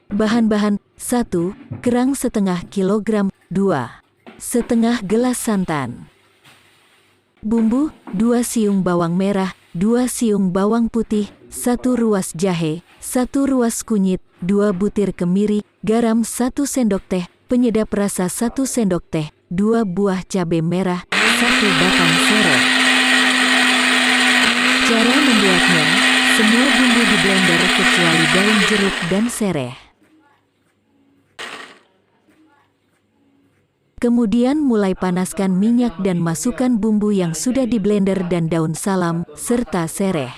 Bahan-bahan: 1. Kerang setengah kilogram. 2. Setengah gelas santan. Bumbu: 2 siung bawang merah, 2 siung bawang putih, 1 ruas jahe, 1 ruas kunyit, 2 butir kemiri, garam 1 sendok teh, penyedap rasa 1 sendok teh, 2 buah cabai merah, 1 batang serai. Cara membuatnya: semua bumbu di blender kecuali daun jeruk dan serai. Kemudian mulai panaskan minyak dan masukkan bumbu yang sudah di blender dan daun salam, serta serai.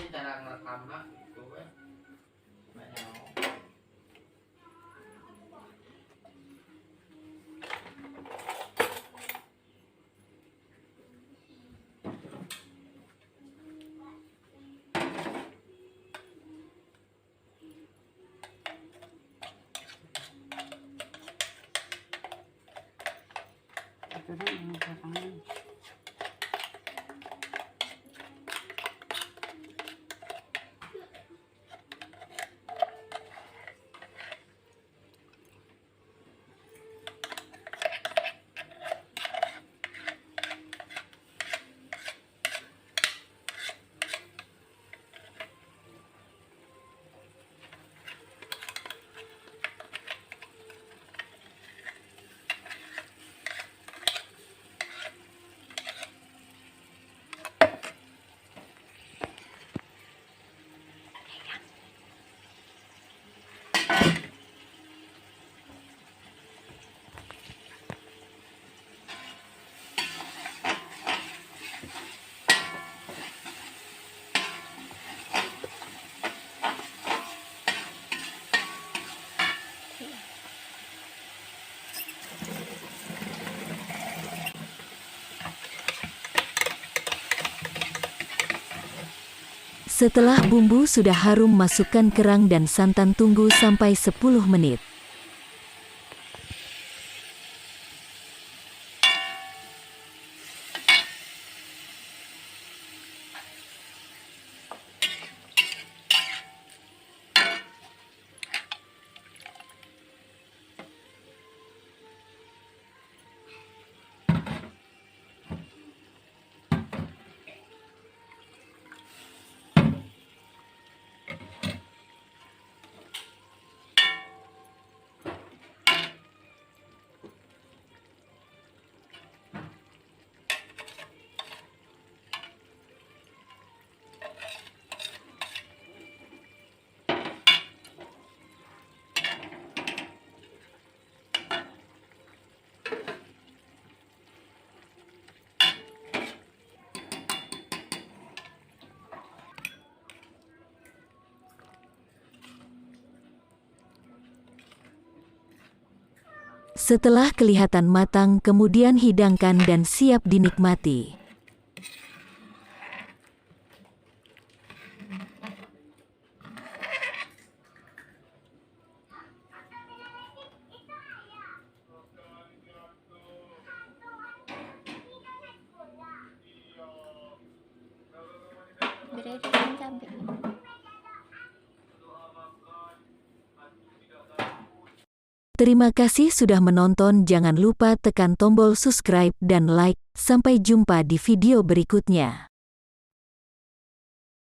Setelah bumbu sudah harum, masukkan kerang dan santan, tunggu sampai 10 menit. Setelah kelihatan matang, kemudian hidangkan dan siap dinikmati. Terima kasih sudah menonton, jangan lupa tekan tombol subscribe dan like. Sampai jumpa di video berikutnya.